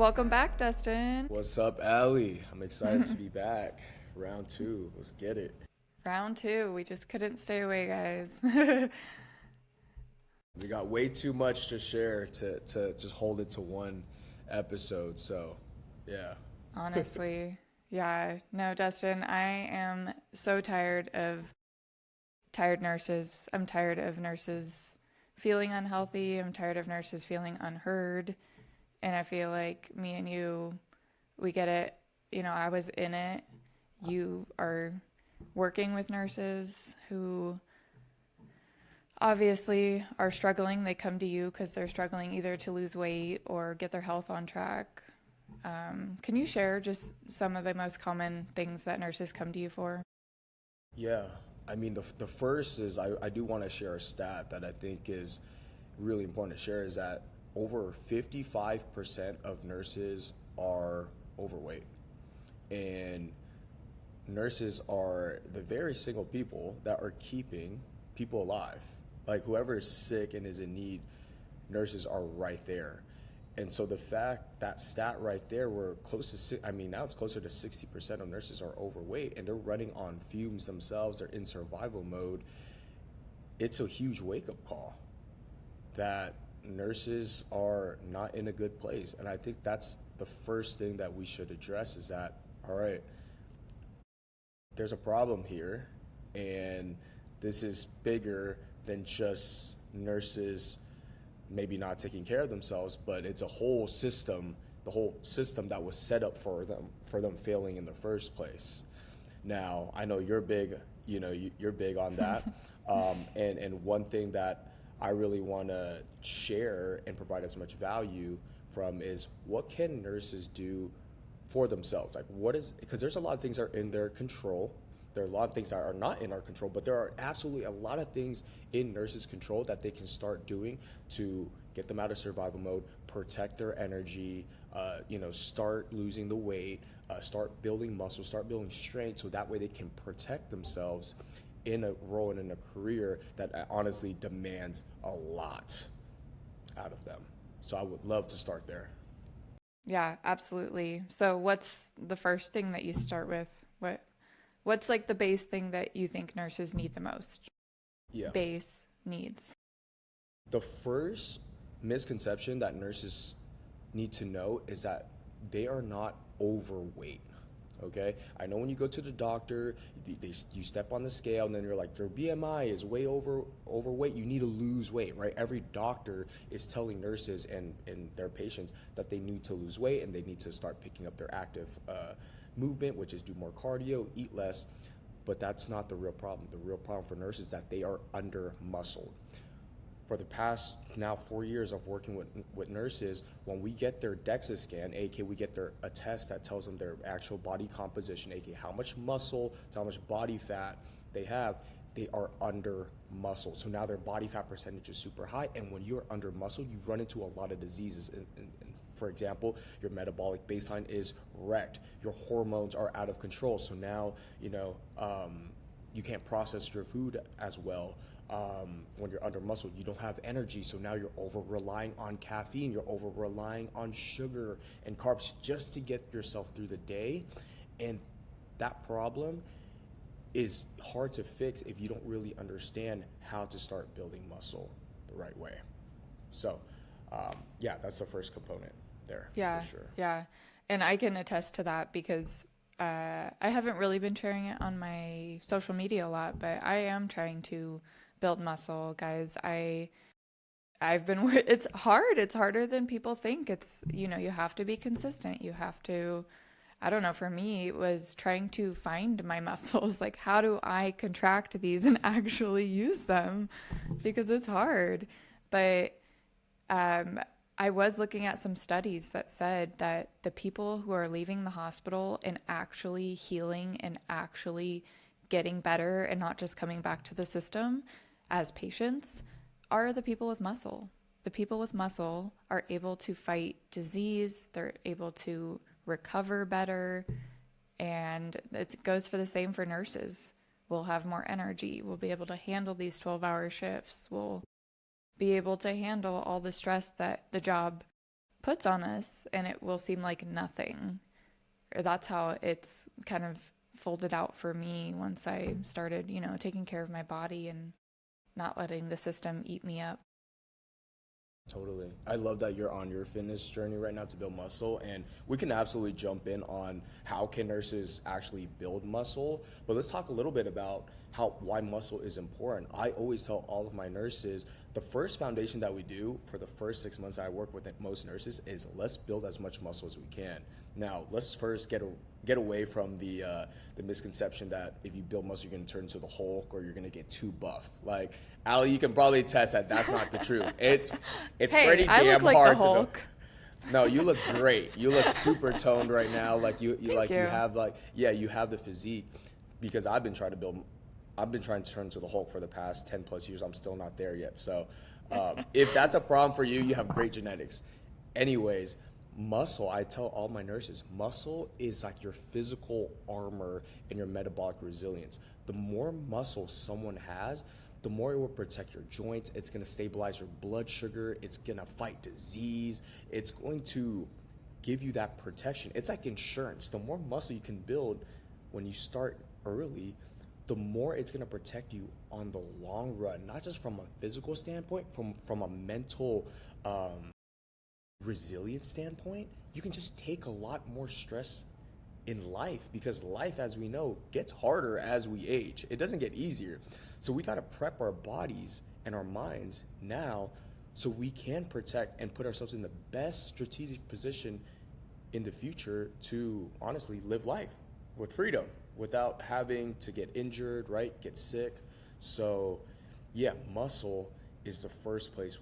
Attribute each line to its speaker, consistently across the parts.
Speaker 1: Welcome back, Dustin.
Speaker 2: What's up, Aly? I'm excited to be back. Round two. Let's get it.
Speaker 1: Round two. We just couldn't stay away, guys.
Speaker 2: We got way too much to share to just hold it to one episode. So, yeah.
Speaker 1: Honestly. Yeah. No, Dustin, I am so tired of tired nurses. I'm tired of nurses feeling unhealthy. I'm tired of nurses feeling unheard. And I feel like me and you, we get it. You know, I was in it. You are working with nurses who obviously are struggling. They come to you because they're struggling either to lose weight or get their health on track. Can you share just some of the most common things that nurses come to you for?
Speaker 2: Yeah. I mean, the first is I do want to share a stat that I think is really important to share is that over 55% of nurses are overweight. And nurses are the very single people that are keeping people alive. Like whoever is sick and is in need, nurses are right there. And so the fact that stat right there, we're close to, I mean, now it's closer to 60% of nurses are overweight and they're running on fumes themselves. They're in survival mode. It's a huge wake up call that nurses are not in a good place. And I think that's the first thing that we should address is that, all right, there's a problem here, and this is bigger than just nurses maybe not taking care of themselves, but it's a whole system, the whole system that was set up for them failing in the first place. Now, I know you're big, you're big on that. And one thing that I really want to share and provide as much value from is what can nurses do for themselves? Like what is, because there's a lot of things that are in their control. There are a lot of things that are not in our control, but there are absolutely a lot of things in nurses' control that they can start doing to get them out of survival mode, protect their energy, start losing the weight, start building muscle, start building strength, so that way they can protect themselves in a role and in a career that honestly demands a lot out of them. So I would love to start there.
Speaker 1: Yeah, absolutely. So what's the first thing that you start with? What's like the base thing that you think nurses need the most?
Speaker 2: Yeah.
Speaker 1: Base needs.
Speaker 2: The first misconception that nurses need to know is that they are not overweight. Okay, I know when you go to the doctor, you step on the scale and then you're like, your BMI is way overweight. You need to lose weight, right? Every doctor is telling nurses and their patients that they need to lose weight and they need to start picking up their active movement, which is do more cardio, eat less. But that's not the real problem. The real problem for nurses is that they are under muscled. For the past now 4 years of working with nurses, when we get their DEXA scan, aka we get a test that tells them their actual body composition, aka how much muscle to how much body fat they have, they are under muscle. So now their body fat percentage is super high, and when you're under muscle, you run into a lot of diseases. And for example, your metabolic baseline is wrecked. Your hormones are out of control. So now, you can't process your food as well. When you're under muscle, you don't have energy, so now you're over relying on caffeine, you're over relying on sugar and carbs just to get yourself through the day. And that problem is hard to fix if you don't really understand how to start building muscle the right way. So that's the first component there.
Speaker 1: Yeah,
Speaker 2: for sure.
Speaker 1: yeah. And I can attest to that because I haven't really been sharing it on my social media a lot, but I am trying to build muscle, guys. I've been, it's hard. It's harder than people think. It's, you have to be consistent. You have to, I don't know, for me, it was trying to find my muscles. Like, how do I contract these and actually use them? Because it's hard. But I was looking at some studies that said that the people who are leaving the hospital and actually healing and actually getting better and not just coming back to the system as patients are the people with muscle. The people with muscle are able to fight disease. They're able to recover better. And it goes for the same for nurses. We'll have more energy. We'll be able to handle these 12-hour shifts. We'll be able to handle all the stress that the job puts on us, and it will seem like nothing. Or that's how it's kind of folded out for me once I started, taking care of my body and not letting the system eat me up.
Speaker 2: Totally. I love that you're on your fitness journey right now to build muscle, and we can absolutely jump in on how can nurses actually build muscle. But let's talk a little bit about why muscle is important. I always tell all of my nurses the first foundation that we do for the first 6 months I work with most nurses is let's build as much muscle as we can. Now, let's first get away from the misconception that if you build muscle, you're going to turn into the Hulk or you're going to get too buff. Like, Aly, you can probably attest that that's not the truth. It's
Speaker 1: Hey,
Speaker 2: pretty
Speaker 1: I
Speaker 2: damn
Speaker 1: look like
Speaker 2: hard
Speaker 1: the Hulk.
Speaker 2: to build. No, you look great. You look super toned right now. Like you
Speaker 1: Thank you.
Speaker 2: have you have the physique, because I've been trying to turn to the Hulk for the past 10 plus years. I'm still not there yet. So if that's a problem for you, you have great genetics. Anyways, muscle, I tell all my nurses, muscle is like your physical armor and your metabolic resilience. The more muscle someone has, the more it will protect your joints. It's going to stabilize your blood sugar. It's going to fight disease. It's going to give you that protection. It's like insurance. The more muscle you can build when you start early, the more it's going to protect you on the long run, not just from a physical standpoint, from a mental resilience standpoint. You can just take a lot more stress in life, because life, as we know, gets harder as we age. It doesn't get easier. So we got to prep our bodies and our minds now so we can protect and put ourselves in the best strategic position in the future to honestly live life with freedom without having to get injured, right? Get sick. So yeah, muscle is the first place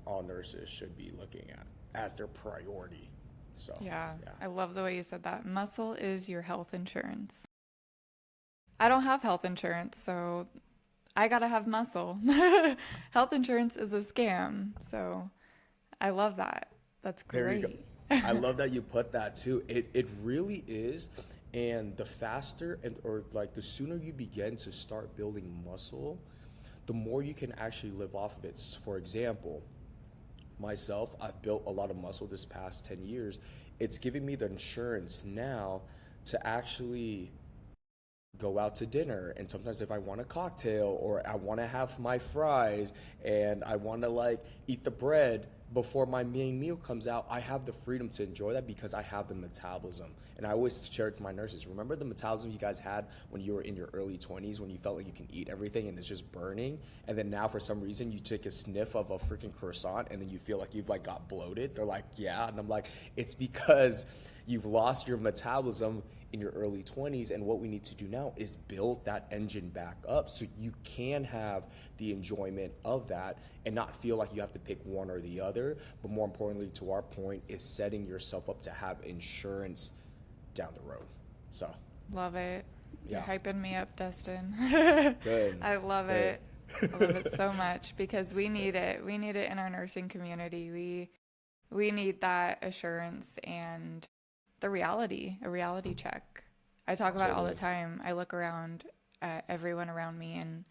Speaker 2: all nurses should be looking at as their priority. So
Speaker 1: Yeah, I love the way you said that. Muscle is your health insurance. I don't have health insurance, so I gotta have muscle. Health insurance is a scam, so I love that. That's
Speaker 2: there you go.
Speaker 1: great.
Speaker 2: I love that you put that too. It really is. And the faster or like the sooner you begin to start building muscle, the more you can actually live off of it. For example, myself, I've built a lot of muscle this past 10 years. It's giving me the insurance now to actually go out to dinner, and sometimes if I want a cocktail or I want to have my fries and I want to like eat the bread before my main meal comes out, I have the freedom to enjoy that because I have the metabolism. And I always share it to my nurses, remember the metabolism you guys had when you were in your early 20s, when you felt like you can eat everything and it's just burning, and then now for some reason you take a sniff of a freaking croissant and then you feel like you've like got bloated? They're like, yeah. And I'm like, it's because you've lost your metabolism in your early 20s, and what we need to do now is build that engine back up so you can have the enjoyment of that and not feel like you have to pick one or the other. But more importantly, to our point, is setting yourself up to have insurance down the road. So
Speaker 1: Love it.
Speaker 2: yeah.
Speaker 1: You're hyping me up, Dustin.
Speaker 2: Good.
Speaker 1: I love
Speaker 2: Good.
Speaker 1: it. I love it so much because we need it. We need it in our nursing community. We need that assurance and a reality check. I talk about it all the time. I look around at everyone around me, and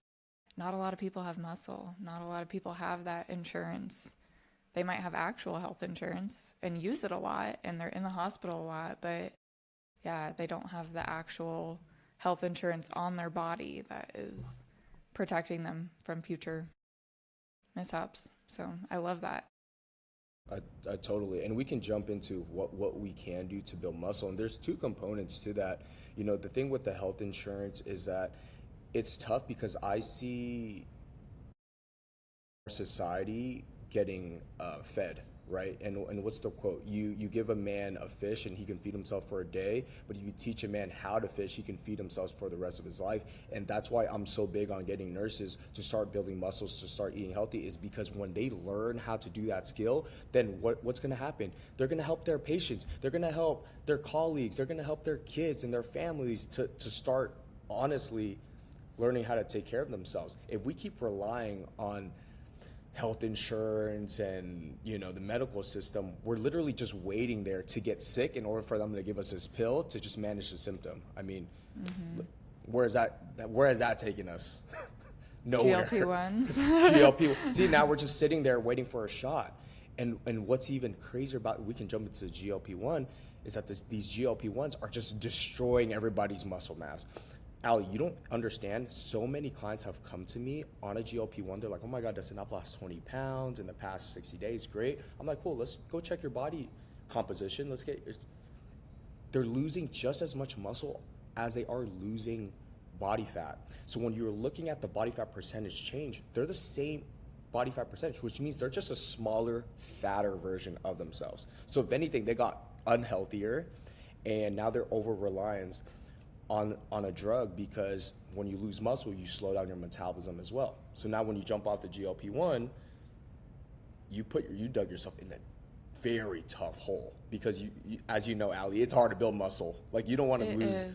Speaker 1: not a lot of people have muscle. Not a lot of people have that insurance. They might have actual health insurance and use it a lot, and they're in the hospital a lot, but yeah, they don't have the actual health insurance on their body that is protecting them from future mishaps. So I love that.
Speaker 2: I totally, and we can jump into what we can do to build muscle. And there's two components to that. You know, the thing with the health insurance is that it's tough because I see society getting fed, right? And what's the quote? You give a man a fish and he can feed himself for a day, but if you teach a man how to fish, he can feed himself for the rest of his life. And that's why I'm so big on getting nurses to start building muscles, to start eating healthy, is because when they learn how to do that skill, then what's going to happen? They're going to help their patients. They're going to help their colleagues. They're going to help their kids and their families to start honestly learning how to take care of themselves. If we keep relying on health insurance and the medical system, we're literally just waiting there to get sick in order for them to give us this pill to just manage the symptom. I mean, where has that taken us? Nowhere.
Speaker 1: GLP-1s.
Speaker 2: GLP. See, now we're just sitting there waiting for a shot. And what's even crazier about, we can jump into the GLP-1, is that these GLP-1s are just destroying everybody's muscle mass. Aly, you don't understand. So many clients have come to me on a GLP-1. They're like, oh my God, Dustin, I've lost 20 pounds in the past 60 days. Great. I'm like, cool, let's go check your body composition. They're losing just as much muscle as they are losing body fat. So when you're looking at the body fat percentage change, they're the same body fat percentage, which means they're just a smaller, fatter version of themselves. So if anything, they got unhealthier, and now they're over reliance on a drug, because when you lose muscle, you slow down your metabolism as well. So now when you jump off the GLP-1, you dug yourself in a very tough hole, because you as you know, Aly, it's hard to build muscle. Like, you don't want to lose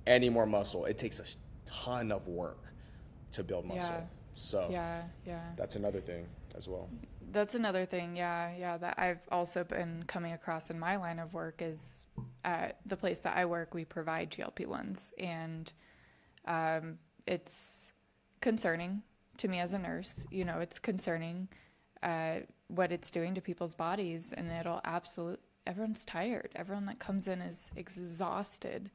Speaker 2: any more muscle. It takes a ton of work to build muscle.
Speaker 1: Yeah.
Speaker 2: So
Speaker 1: Yeah.
Speaker 2: that's another thing as well.
Speaker 1: That's another thing, yeah, that I've also been coming across in my line of work is at the place that I work, we provide GLP-1s, and it's concerning to me as a nurse. You know, it's concerning what it's doing to people's bodies, and everyone's tired. Everyone that comes in is exhausted,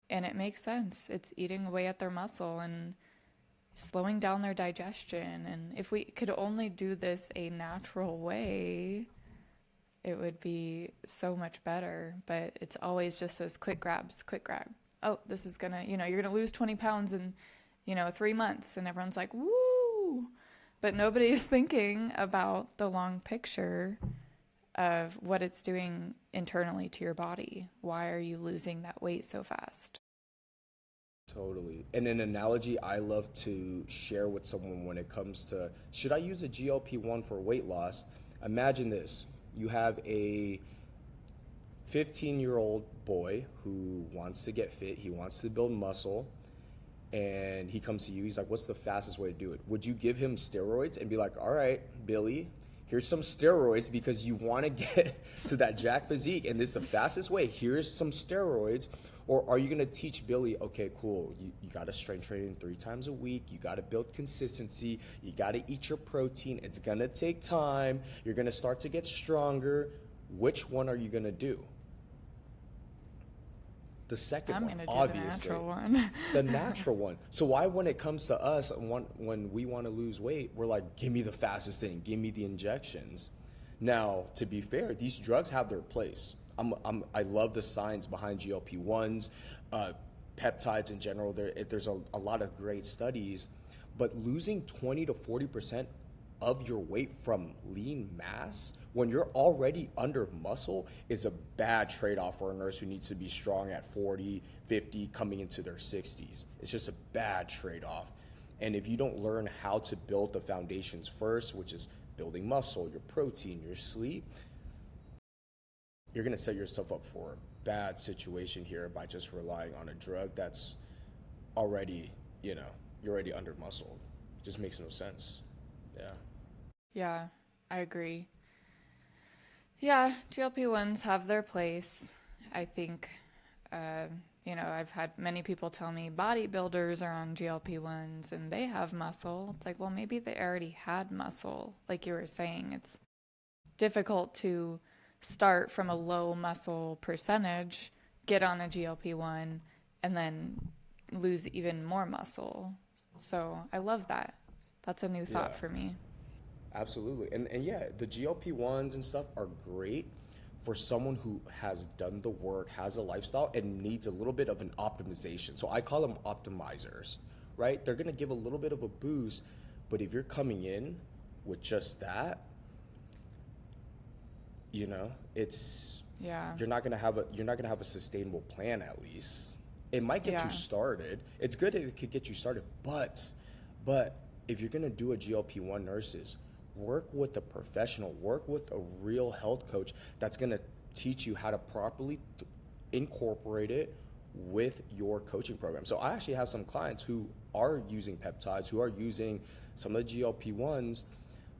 Speaker 1: and it makes sense. It's eating away at their muscle and slowing down their digestion. And if we could only do this a natural way, it would be so much better. But it's always just those quick grab. Oh, this is gonna, you're gonna lose 20 pounds in, 3 months. And everyone's like, woo! But nobody's thinking about the long picture of what it's doing internally to your body. Why are you losing that weight so fast?
Speaker 2: Totally. And an analogy I love to share with someone when it comes to, should I use a GLP-1 for weight loss? Imagine this. You have a 15-year-old boy who wants to get fit. He wants to build muscle. And he comes to you. He's like, what's the fastest way to do it? Would you give him steroids and be like, all right, Billy, here's some steroids because you want to get to that jack physique, and this is the fastest way. Here's some steroids. Or are you going to teach Billy, okay, cool, you got to strength train 3 times a week. You got to build consistency. You got to eat your protein. It's going to take time. You're going to start to get stronger. Which one are you going to do? The second
Speaker 1: I'm
Speaker 2: one,
Speaker 1: gonna do
Speaker 2: obviously.
Speaker 1: the natural one.
Speaker 2: The natural one. So why, when it comes to us, when we want to lose weight, we're like, give me the fastest thing. Give me the injections. Now, to be fair, these drugs have their place. I love the science behind GLP-1s, peptides in general. There's a lot of great studies, but losing 20 to 40% of your weight from lean mass when you're already under muscle is a bad trade-off for a nurse who needs to be strong at 40, 50, coming into their 60s. It's just a bad trade-off. And if you don't learn how to build the foundations first, which is building muscle, your protein, your sleep, you're going to set yourself up for a bad situation here by just relying on a drug that's already, you're already under muscle. It just makes no sense. Yeah.
Speaker 1: Yeah, I agree. Yeah, GLP-1s have their place. I think, I've had many people tell me bodybuilders are on GLP-1s and they have muscle. It's like, well, maybe they already had muscle. Like you were saying, it's difficult to start from a low muscle percentage, get on a GLP-1, and then lose even more muscle. So I love that. That's a new thought for me.
Speaker 2: Absolutely. And yeah, the GLP-1s and stuff are great for someone who has done the work, has a lifestyle, and needs a little bit of an optimization. So I call them optimizers, right? They're going to give a little bit of a boost, but if you're coming in with just that, it's you're not gonna have a sustainable plan. At least it might get you started. It's good if it could get you started, but if you're gonna do a GLP-1, nurses, work with a professional, work with a real health coach that's gonna teach you how to properly incorporate it with your coaching program. So I actually have some clients who are using peptides, who are using some of the GLP-1s.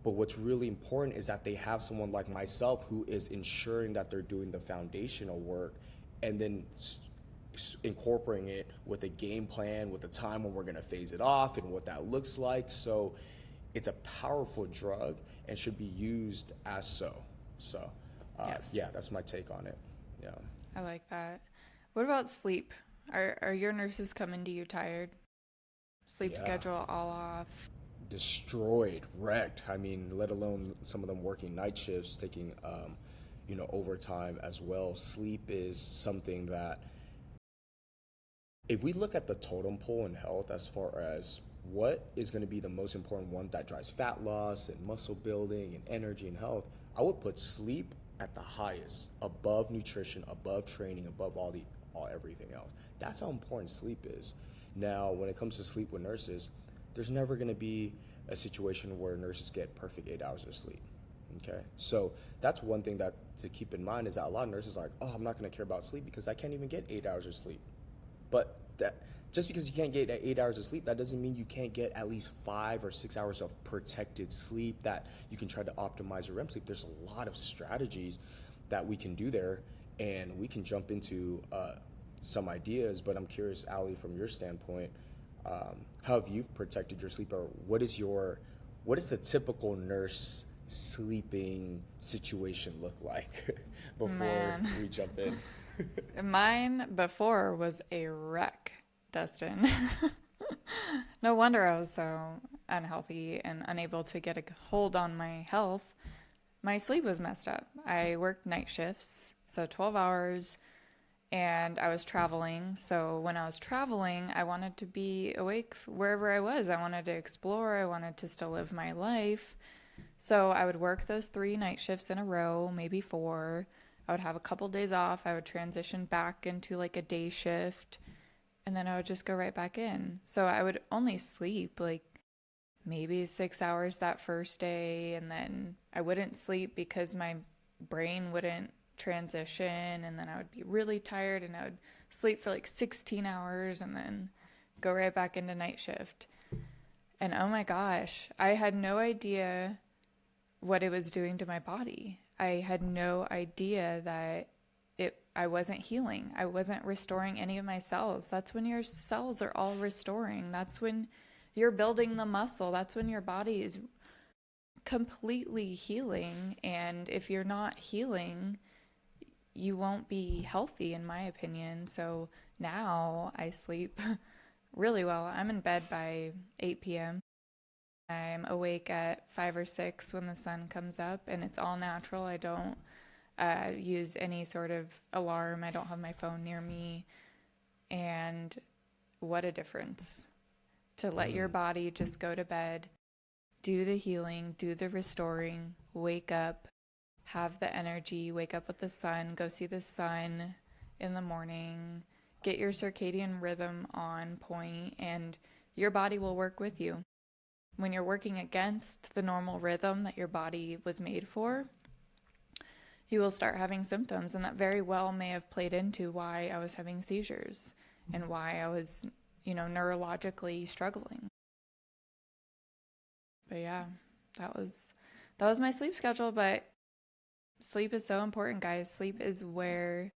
Speaker 2: But what's really important is that they have someone like myself who is ensuring that they're doing the foundational work and then incorporating it with a game plan, with a time when we're going to phase it off and what that looks like. So it's a powerful drug and should be used as so. So,
Speaker 1: Yes,
Speaker 2: yeah, that's my take on it. Yeah.
Speaker 1: I like that. What about sleep? Are your nurses coming to you tired? Sleep
Speaker 2: Yeah.
Speaker 1: schedule all off?
Speaker 2: Destroyed, wrecked. I mean, let alone some of them working night shifts, taking, overtime as well. Sleep is something that, if we look at the totem pole in health as far as what is going to be the most important one that drives fat loss and muscle building and energy and health, I would put sleep at the highest, above nutrition, above training, above all everything else. That's how important sleep is. Now, when it comes to sleep with nurses, there's never going to be a situation where nurses get perfect 8 hours of sleep. Okay, so that's one thing that to keep in mind is that a lot of nurses are like, oh, I'm not going to care about sleep because I can't even get 8 hours of sleep. But that just because you can't get 8 hours of sleep, that doesn't mean you can't get at least 5 or 6 hours of protected sleep that you can try to optimize your REM sleep. There's a lot of strategies that we can do there, and we can jump into some ideas. But I'm curious, Ali, from your standpoint, how have you protected your sleep, or what is the typical nurse sleeping situation look like before
Speaker 1: Man,
Speaker 2: we jump in?
Speaker 1: mine before was a wreck, Dustin. No wonder I was so unhealthy and unable to get a hold on my health. My sleep was messed up. I worked night shifts, so 12 hours, and I was traveling. So when I was traveling, I wanted to be awake wherever I was. I wanted to explore, I wanted to still live my life. So I would work those 3 night shifts in a row, maybe 4. I would have a couple days off. I would transition back into like a day shift, and then I would just go right back in. So I would only sleep like maybe 6 hours that first day, and then I wouldn't sleep because my brain wouldn't transition, and then I would be really tired and I would sleep for like 16 hours and then go right back into night shift. And oh my gosh, I had no idea what it was doing to my body. I had no idea that I wasn't healing. I wasn't restoring any of my cells. That's when your cells are all restoring. That's when you're building the muscle. That's when your body is completely healing. And if you're not healing, you won't be healthy, in my opinion. So now I sleep really well. I'm in bed by 8 p.m. I'm awake at 5 or 6 when the sun comes up, and it's all natural. I don't use any sort of alarm. I don't have my phone near me. And what a difference to let your body just go to bed, do the healing, do the restoring, wake up, have the energy, wake up with the sun, go see the sun in the morning, get your circadian rhythm on point, and your body will work with you. When you're working against the normal rhythm that your body was made for, you will start having symptoms, and that very well may have played into why I was having seizures and why I was, neurologically struggling. But yeah, that was my sleep schedule. But sleep is so important, guys. Sleep is where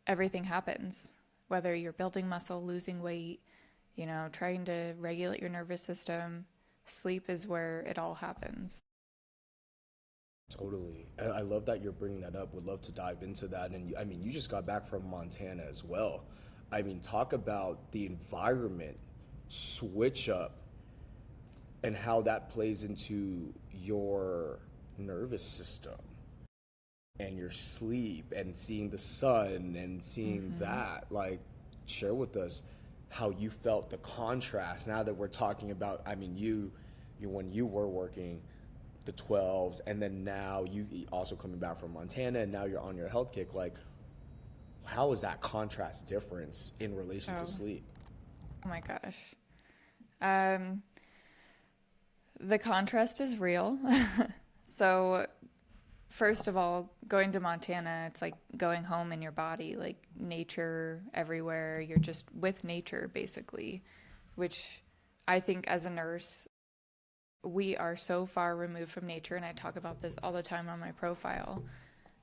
Speaker 1: everything happens. Whether you're building muscle, losing weight, trying to regulate your nervous system, sleep is where it all happens.
Speaker 2: Totally. I love that you're bringing that up. Would love to dive into that. And I mean, you just got back from Montana as well. I mean, talk about the environment switch up and how that plays into your nervous system and your sleep and seeing the sun and seeing
Speaker 1: Mm-hmm.
Speaker 2: that. Like, share with us how you felt the contrast now that we're talking about. I mean, you when you were working the 12s, and then now you also coming back from Montana, and now you're on your health kick. Like, how is that contrast difference in relation to
Speaker 1: Oh,
Speaker 2: sleep?
Speaker 1: oh my gosh. Um, the contrast is real. So, first of all, going to Montana, it's like going home in your body, like nature everywhere. You're just with nature, basically, which I think as a nurse, we are so far removed from nature. And I talk about this all the time on my profile.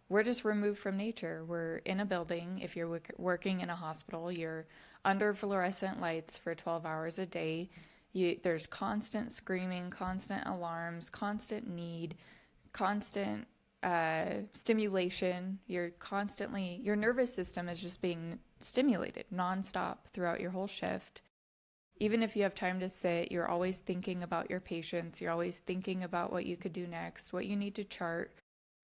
Speaker 1: We're just removed from nature. We're in a building. If you're working in a hospital, you're under fluorescent lights for 12 hours a day. There's constant screaming, constant alarms, constant need, constant stimulation. Your nervous system is just being stimulated nonstop throughout your whole shift. Even if you have time to sit, you're always thinking about your patients. You're always thinking about what you could do next, what you need to chart.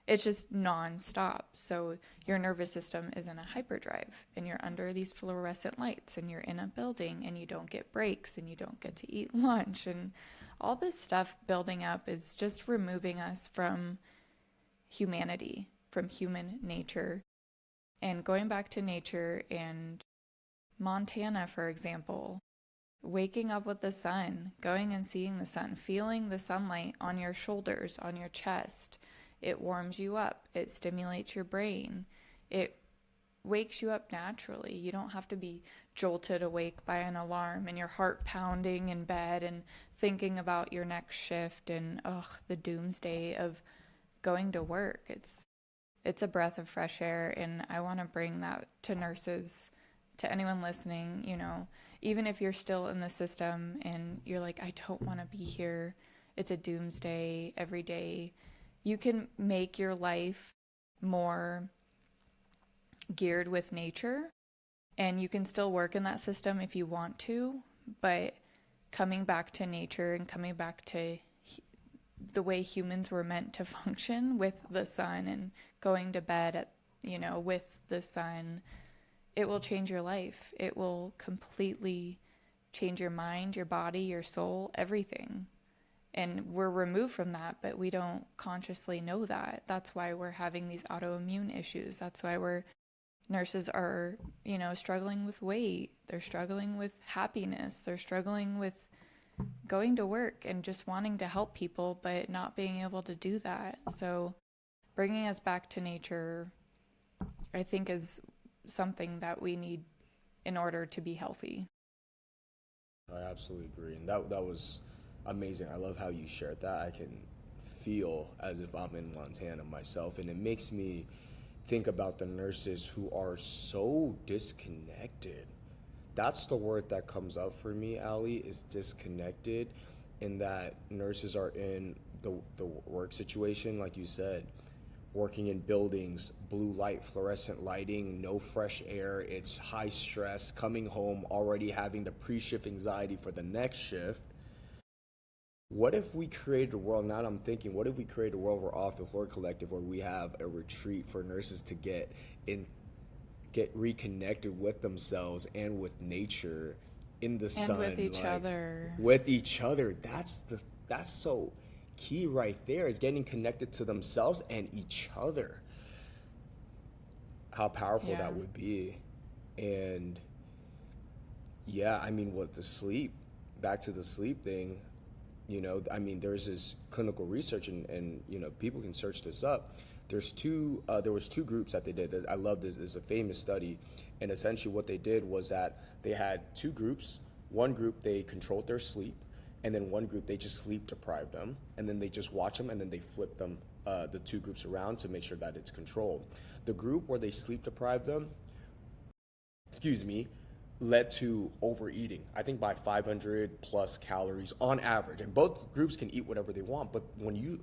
Speaker 1: It's just nonstop. So your nervous system is in a hyperdrive, and you're under these fluorescent lights, and you're in a building, and you don't get breaks, and you don't get to eat lunch. And all this stuff building up is just removing us from humanity, from human nature, and going back to nature. And Montana, for example, waking up with the sun, going and seeing the sun, feeling the sunlight on your shoulders, on your chest. It warms you up. It stimulates your brain. It wakes you up naturally. You don't have to be jolted awake by an alarm and your heart pounding in bed and thinking about your next shift and the doomsday of going to work. It's a breath of fresh air, and I want to bring that to nurses, to anyone listening. Even if you're still in the system and you're like, I don't want to be here, it's a doomsday every day. You can make your life more geared with nature, and you can still work in that system if you want to, but coming back to nature and coming back to the way humans were meant to function with the sun and going to bed with the sun, it will change your life. It will completely change your mind, your body, your soul, everything. And we're removed from that, but we don't consciously know that. That's why we're having these autoimmune issues. That's why nurses are, struggling with weight. They're struggling with happiness. They're struggling with going to work and just wanting to help people, but not being able to do that. So bringing us back to nature, I think, is something that we need in order to be healthy.
Speaker 2: I absolutely agree. And that was amazing. I love how you shared that. I can feel as if I'm in Montana myself, and it makes me think about the nurses who are so disconnected. That's the word that comes up for me, Aly, is disconnected, in that nurses are in the work situation, like you said, working in buildings, blue light, fluorescent lighting, no fresh air, it's high stress, coming home already having the pre-shift anxiety for the next shift. What if we created a world, now I'm thinking, what if we created a world where Off the Floor Collective, where we have a retreat for nurses to get reconnected with themselves and with nature in the sun.
Speaker 1: And with each other.
Speaker 2: With each other. That's so key right there, is getting connected to themselves and each other. How powerful that would be. And with the sleep, back to the sleep thing, there's this clinical research, and people can search this up. There was two groups that they did. I love this. It's a famous study, and essentially what they did was that they had two groups. One group, they controlled their sleep, and then one group, they just sleep deprived them, and then they just watch them, and then they flip them, the two groups around to make sure that it's controlled. The group where they sleep deprived them, led to overeating, I think by 500 plus calories on average. And both groups can eat whatever they want, but when you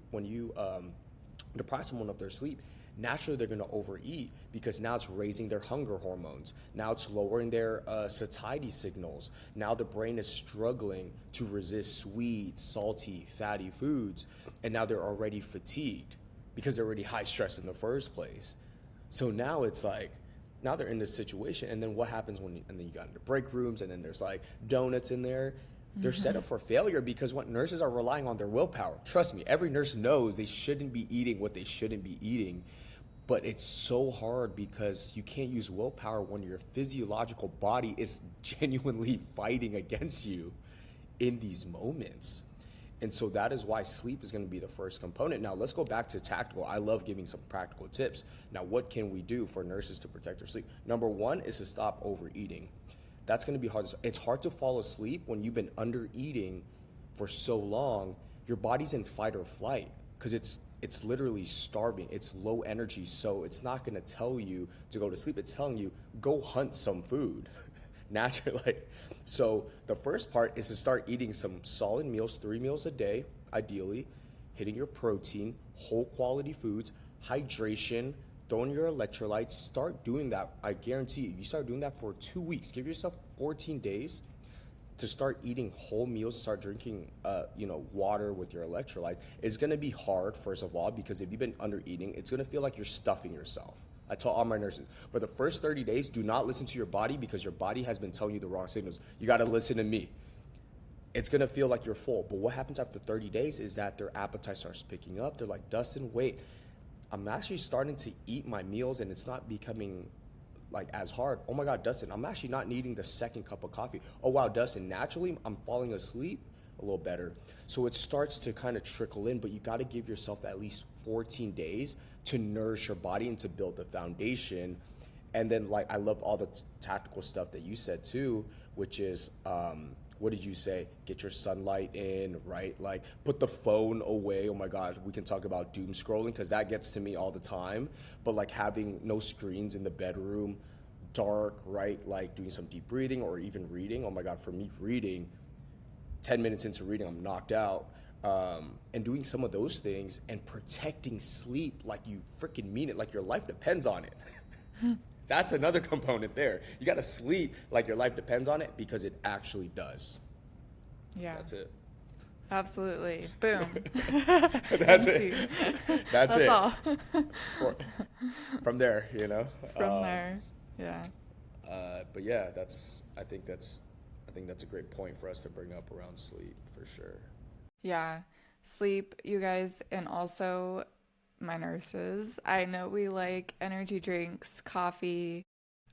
Speaker 2: deprive someone of their sleep, naturally they're going to overeat, because now it's raising their hunger hormones. Now it's lowering their satiety signals. Now the brain is struggling to resist sweet, salty, fatty foods, and now they're already fatigued because they're already high stress in the first place. So now it's like, now they're in this situation, and then what happens and then you got into break rooms, and then there's like donuts in there. They're set up for failure, because what nurses are relying on their willpower. Trust me, every nurse knows they shouldn't be eating what they shouldn't be eating, but it's so hard because you can't use willpower when your physiological body is genuinely fighting against you in these moments. And so that is why sleep is going to be the first component. Now, let's go back to tactical. I love giving some practical tips. Now, what can we do for nurses to protect their sleep? Number one is to stop overeating. That's going to be hard. It's hard to fall asleep when you've been under eating for so long. Your body's in fight or flight because it's literally starving. It's low energy, so it's not going to tell you to go to sleep. It's telling you, go hunt some food naturally. So the first part is to start eating some solid meals, 3 meals a day, ideally, hitting your protein, whole quality foods, hydration, throwing your electrolytes. Start doing that. I guarantee you, you start doing that for 2 weeks. Give yourself 14 days to start eating whole meals, start drinking, water with your electrolytes. It's gonna be hard, first of all, because if you've been under eating, it's gonna feel like you're stuffing yourself. I tell all my nurses, for the first 30 days, do not listen to your body because your body has been telling you the wrong signals. You gotta listen to me. It's gonna feel like you're full. But what happens after 30 days is that their appetite starts picking up. They're like, Dustin, wait, I'm actually starting to eat my meals and it's not becoming like as hard. Oh my God, Dustin, I'm actually not needing the second cup of coffee. Oh wow, Dustin, naturally I'm falling asleep a little better. So it starts to kind of trickle in, but you got to give yourself at least 14 days to nourish your body and to build the foundation. And then like, I love all the tactical stuff that you said too, which is, what did you say? Get your sunlight in, right? Like put the phone away. Oh my God, we can talk about doom scrolling because that gets to me all the time. But like having no screens in the bedroom, dark, right? Like doing some deep breathing or even reading. Oh my God, for me, reading, 10 minutes into reading, I'm knocked out. And doing some of those things and protecting sleep like you freaking mean it, like your life depends on it. That's another component there. You got to sleep like your life depends on it because it actually does.
Speaker 1: Yeah.
Speaker 2: That's it.
Speaker 1: Absolutely. Boom.
Speaker 2: That's it. That's it.
Speaker 1: all.
Speaker 2: From there,
Speaker 1: From there. Yeah.
Speaker 2: But yeah, I think that's a great point for us to bring up around sleep for sure.
Speaker 1: Yeah. Sleep, you guys, and also my nurses. I know we like energy drinks, coffee.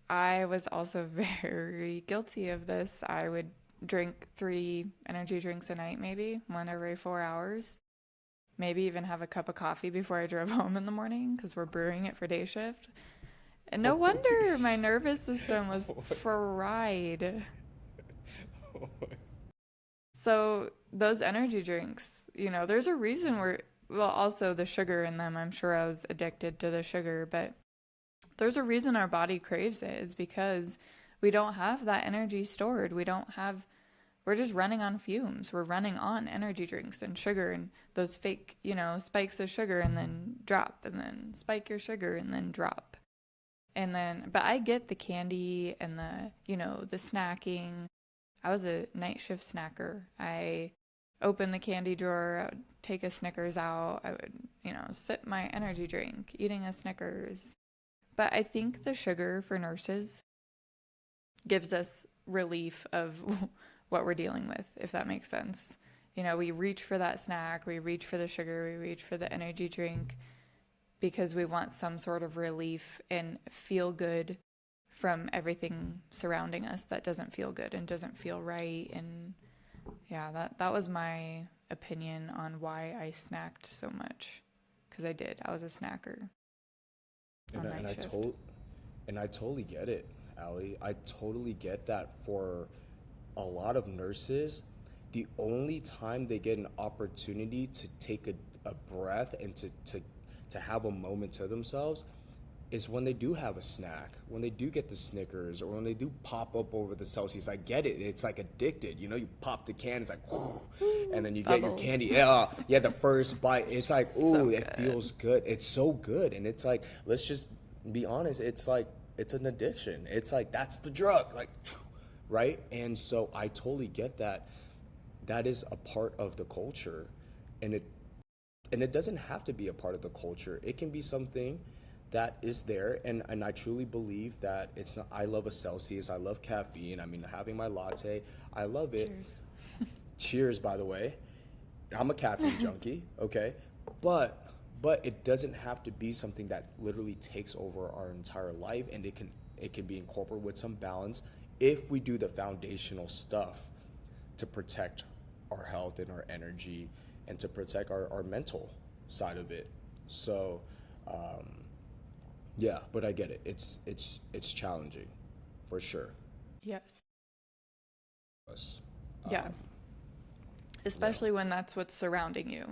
Speaker 1: I was also very guilty of this. I would drink 3 energy drinks a night, maybe one every 4 hours. Maybe even have a cup of coffee before I drove home in the morning because we're brewing it for day shift. And no wonder my nervous system was fried. So those energy drinks, there's a reason also the sugar in them. I'm sure I was addicted to the sugar, but there's a reason our body craves it is because we don't have that energy stored. We're just running on fumes. We're running on energy drinks and sugar and those fake, spikes of sugar and then drop and then spike your sugar and then drop. But I get the candy and the snacking. I was a night shift snacker. I opened the candy drawer, I would take a Snickers out, I would, sip my energy drink, eating a Snickers. But I think the sugar for nurses gives us relief of what we're dealing with, if that makes sense. We reach for that snack, we reach for the sugar, we reach for the energy drink because we want some sort of relief and feel good from everything surrounding us that doesn't feel good and doesn't feel right. And yeah, that was my opinion on why I snacked so much, because I did. I was a snacker on night shift.
Speaker 2: And I totally get it, Aly. I totally get that. For a lot of nurses, the only time they get an opportunity to take a breath and to have a moment to themselves is when they do have a snack, when they do get the Snickers, or when they do pop up over the Celsius. I get it. It's like addicted. You pop the can, it's like, whoo, and then you get your candy. Yeah, the first bite, it's like, ooh, so it feels good. It's so good. And it's like, let's just be honest. It's like, it's an addiction. It's like, that's the drug, like, right? And so I totally get that. That is a part of the culture. And it doesn't have to be a part of the culture. It can be something that is there, and I truly believe that it's not. I love a Celsius. I love caffeine. I mean, having my latte, I love it.
Speaker 1: Cheers.
Speaker 2: Cheers, by the way. I'm a caffeine junkie, okay? But it doesn't have to be something that literally takes over our entire life, and it can be incorporated with some balance if we do the foundational stuff to protect our health and our energy and to protect our mental side of it. So, yeah, but I get it. It's challenging, for sure.
Speaker 1: Yes.
Speaker 2: Us.
Speaker 1: Yeah. Especially when that's what's surrounding you,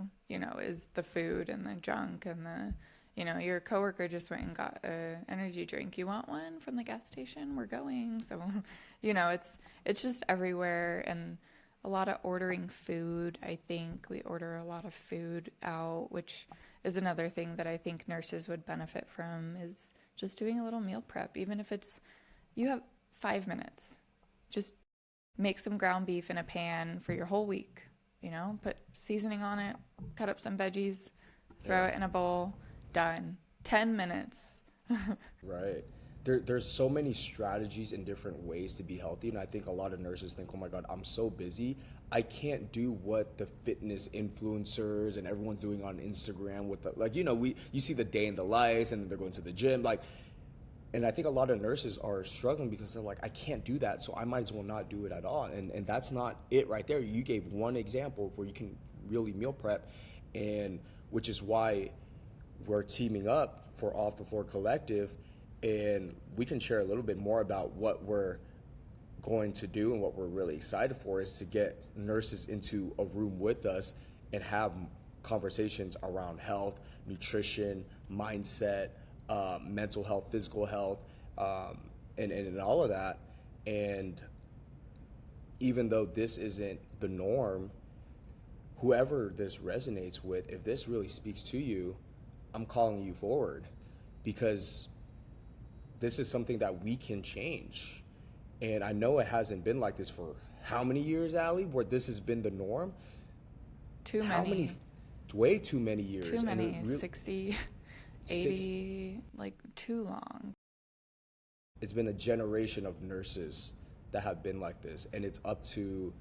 Speaker 1: is the food and the junk and your coworker just went and got an energy drink. You want one from the gas station? We're going. So, it's just everywhere, and a lot of ordering food. I think we order a lot of food out, which is another thing that I think nurses would benefit from, is just doing a little meal prep. Even if it's, you have 5 minutes, just make some ground beef in a pan for your whole week, put seasoning on it, cut up some veggies, throw it in a bowl, done. 10 minutes.
Speaker 2: Right. There's so many strategies and different ways to be healthy, and I think a lot of nurses think, oh my God, I'm so busy, I can't do what the fitness influencers and everyone's doing on Instagram with the, like, you see the day in the lives, and then they're going to the gym, like, and I think a lot of nurses are struggling because they're like, I can't do that, so I might as well not do it at all. And that's not it right there. You gave one example where you can really meal prep, and which is why we're teaming up for Off the Floor Collective, and we can share a little bit more about what we're going to do, and what we're really excited for is to get nurses into a room with us and have conversations around health, nutrition, mindset, mental health, physical health, and all of that. And even though this isn't the norm, whoever this resonates with, if this really speaks to you, I'm calling you forward, because this is something that we can change. And I know it hasn't been like this for how many years, Aly, where this has been the norm?
Speaker 1: Too
Speaker 2: How
Speaker 1: many.
Speaker 2: many? Way too many years.
Speaker 1: Too many.
Speaker 2: And
Speaker 1: 60, 80, like too long.
Speaker 2: It's been a generation of nurses that have been like this, and it's up to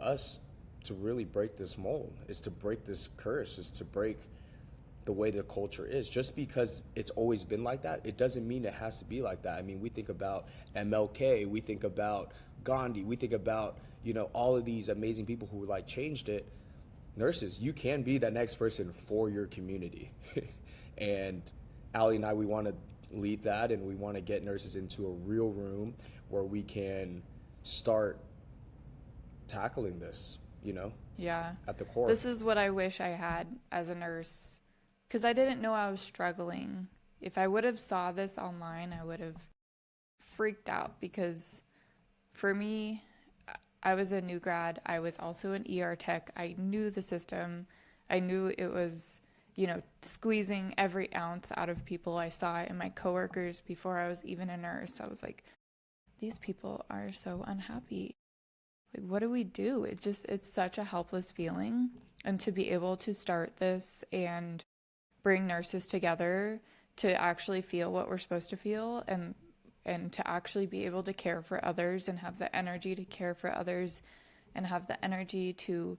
Speaker 2: us to really break this mold. It's to break this curse. It's to break the way the culture is. Just because it's always been like that, it doesn't mean it has to be like that. I mean, we think about MLK, we think about Gandhi, we think about, all of these amazing people who like changed it. Nurses, you can be that next person for your community. And Aly and I, we want to lead that, and we want to get nurses into a real room where we can start tackling this,
Speaker 1: Yeah.
Speaker 2: at the core.
Speaker 1: This is what I wish I had as a nurse, because I didn't know I was struggling. If I would have saw this online, I would have freaked out, because for me, I was a new grad. I was also an ER tech. I knew the system. I knew it was, squeezing every ounce out of people. I saw it in my coworkers before I was even a nurse. I was like, these people are so unhappy. Like, what do we do? It's such a helpless feeling. And to be able to start this and bring nurses together to actually feel what we're supposed to feel, and to actually be able to care for others and have the energy to care for others and have the energy to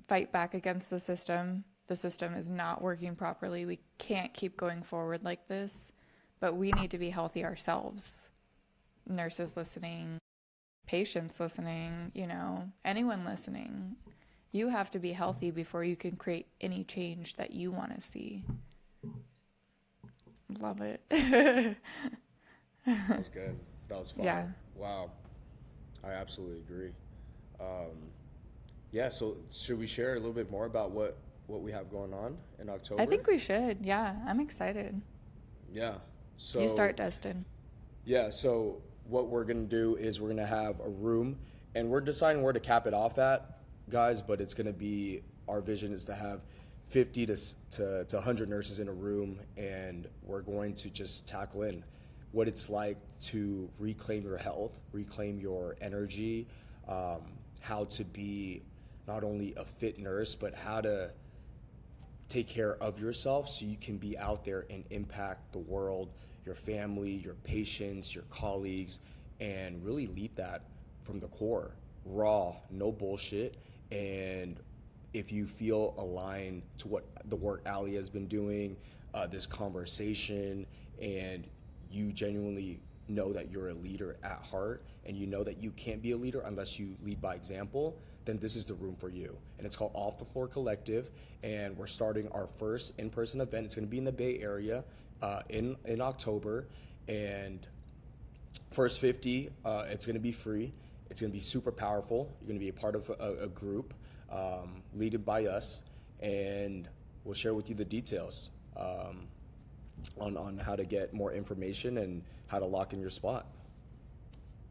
Speaker 1: fight back against the system. The system is not working properly. We can't keep going forward like this, but we need to be healthy ourselves. Nurses listening, patients listening, anyone listening. You have to be healthy before you can create any change that you want to see. Love it.
Speaker 2: That was good. That was fun.
Speaker 1: Yeah.
Speaker 2: Wow. I absolutely agree. Yeah, so should we share a little bit more about what we have going on in October?
Speaker 1: I think we should. Yeah, I'm excited.
Speaker 2: Yeah. So
Speaker 1: You start, Dustin.
Speaker 2: Yeah, so what we're going to do is we're going to have a room, and we're deciding where to cap it off at, guys, but it's going to be, our vision is to have 50 to 100 nurses in a room, and we're going to just tackle in what it's like to reclaim your health, reclaim your energy, how to be not only a fit nurse, but how to take care of yourself so you can be out there and impact the world, your family, your patients, your colleagues, and really lead that from the core, raw, no bullshit. And if you feel aligned to what the work Aly has been doing, this conversation, and you genuinely know that you're a leader at heart, and you know that you can't be a leader unless you lead by example, then this is the room for you. And it's called Off the Floor Collective, and we're starting our first in-person event. It's going to be in the Bay Area in October, and first 50, it's going to be free. It's going to be super powerful. You're going to be a part of a group led by us, and we'll share with you the details on how to get more information and how to lock in your spot.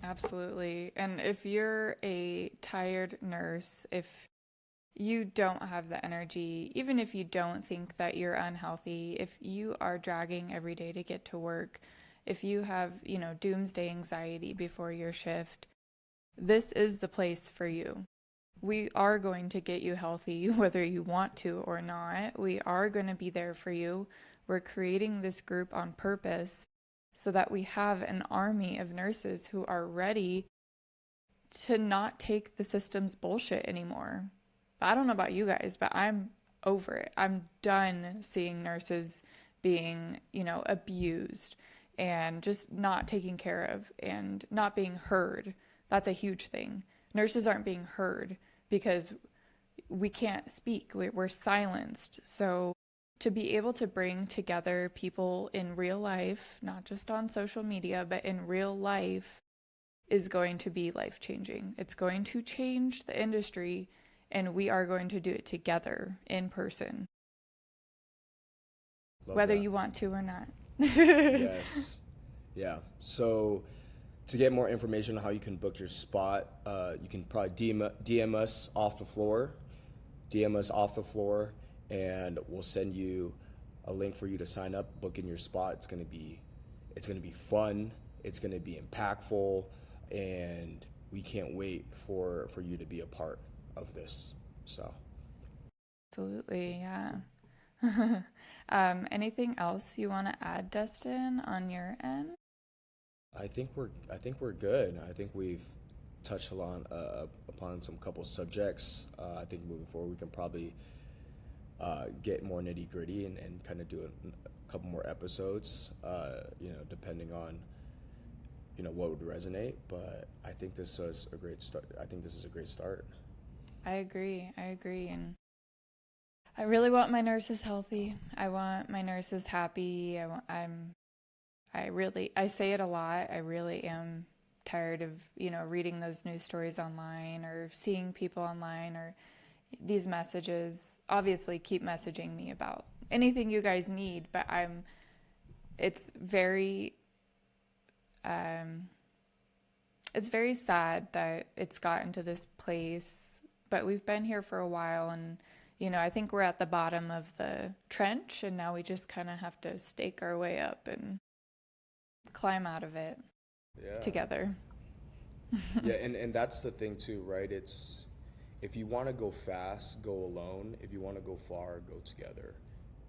Speaker 1: Absolutely. And if you're a tired nurse, if you don't have the energy, even if you don't think that you're unhealthy, if you are dragging every day to get to work, if you have, doomsday anxiety before your shift, this is the place for you. We are going to get you healthy, whether you want to or not. We are going to be there for you. We're creating this group on purpose so that we have an army of nurses who are ready to not take the system's bullshit anymore. I don't know about you guys, but I'm over it. I'm done seeing nurses being, abused and just not taken care of and not being heard. That's a huge thing. Nurses aren't being heard because we can't speak. We're silenced. So to be able to bring together people in real life, not just on social media, but in real life, is going to be life-changing. It's going to change the industry, and we are going to do it together in person.
Speaker 2: Love
Speaker 1: whether
Speaker 2: that.
Speaker 1: you want to or not.
Speaker 2: Yes. Yeah. So to get more information on how you can book your spot, you can probably DM us off the floor, and we'll send you a link for you to sign up, book in your spot. It's gonna be fun. It's gonna be impactful, and we can't wait for you to be a part of this. So.
Speaker 1: Absolutely, yeah. Anything else you want to add, Dustin, on your end?
Speaker 2: I think we're good. I think we've touched upon some couple subjects. I think moving forward we can probably get more nitty gritty and kind of do a couple more episodes. Depending on what would resonate. But I think this is a great start.
Speaker 1: I agree, and I really want my nurses healthy. I want my nurses happy. I say it a lot. I really am tired of, reading those news stories online or seeing people online or these messages. Obviously, keep messaging me about anything you guys need, but it's very sad that it's gotten to this place, but we've been here for a while, and I think we're at the bottom of the trench, and now we just kind of have to stake our way up and climb out of it together.
Speaker 2: Yeah, and that's the thing too, right? It's if you want to go fast, go alone. If you want to go far, go together.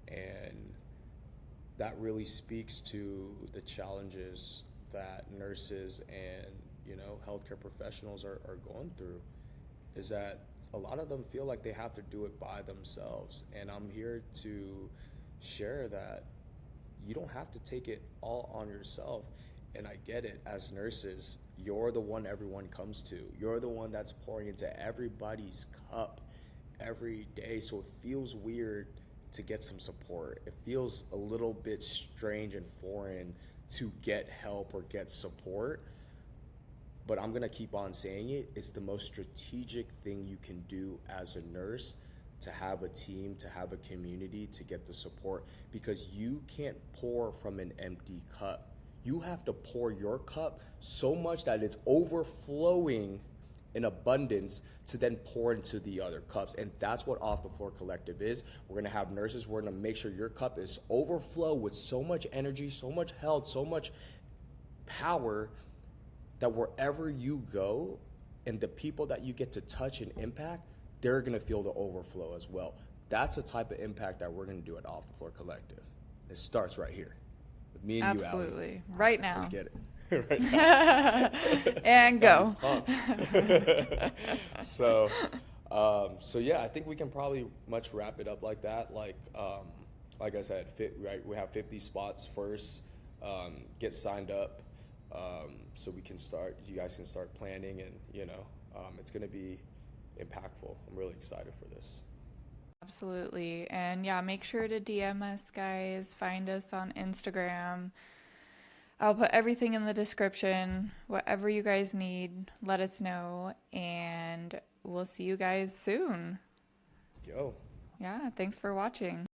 Speaker 2: And that really speaks to the challenges that nurses and healthcare professionals are going through, is that a lot of them feel like they have to do it by themselves. And I'm here to share that you don't have to take it all on yourself. And I get it. As nurses, you're the one everyone comes to. You're the one that's pouring into everybody's cup every day. So it feels weird to get some support. It feels a little bit strange and foreign to get help or get support. But I'm going to keep on saying it. It's the most strategic thing you can do as a nurse, to have a team, to have a community, to get the support, because you can't pour from an empty cup. You have to pour your cup so much that it's overflowing in abundance to then pour into the other cups. And that's what Off the Floor Collective is. We're going to have nurses. We're going to make sure your cup is overflow with so much energy, so much health, so much power, that wherever you go and the people that you get to touch and impact, they're going to feel the overflow as well. That's the type of impact that we're going to do at Off the Floor Collective. It starts right here with me and you, Aly.
Speaker 1: Absolutely. Right now.
Speaker 2: Let's get it. Right now.
Speaker 1: And go.
Speaker 2: So yeah, I think we can probably much wrap it up like that. Like I said, we have 50 spots first. Get signed up. So we can start. You guys can start planning, and it's going to be impactful. I'm really excited for this.
Speaker 1: Absolutely. And yeah, make sure to DM us, guys. Find us on Instagram. I'll put everything in the description. Whatever you guys need, let us know. And we'll see you guys soon.
Speaker 2: Let's go.
Speaker 1: Yeah, thanks for watching.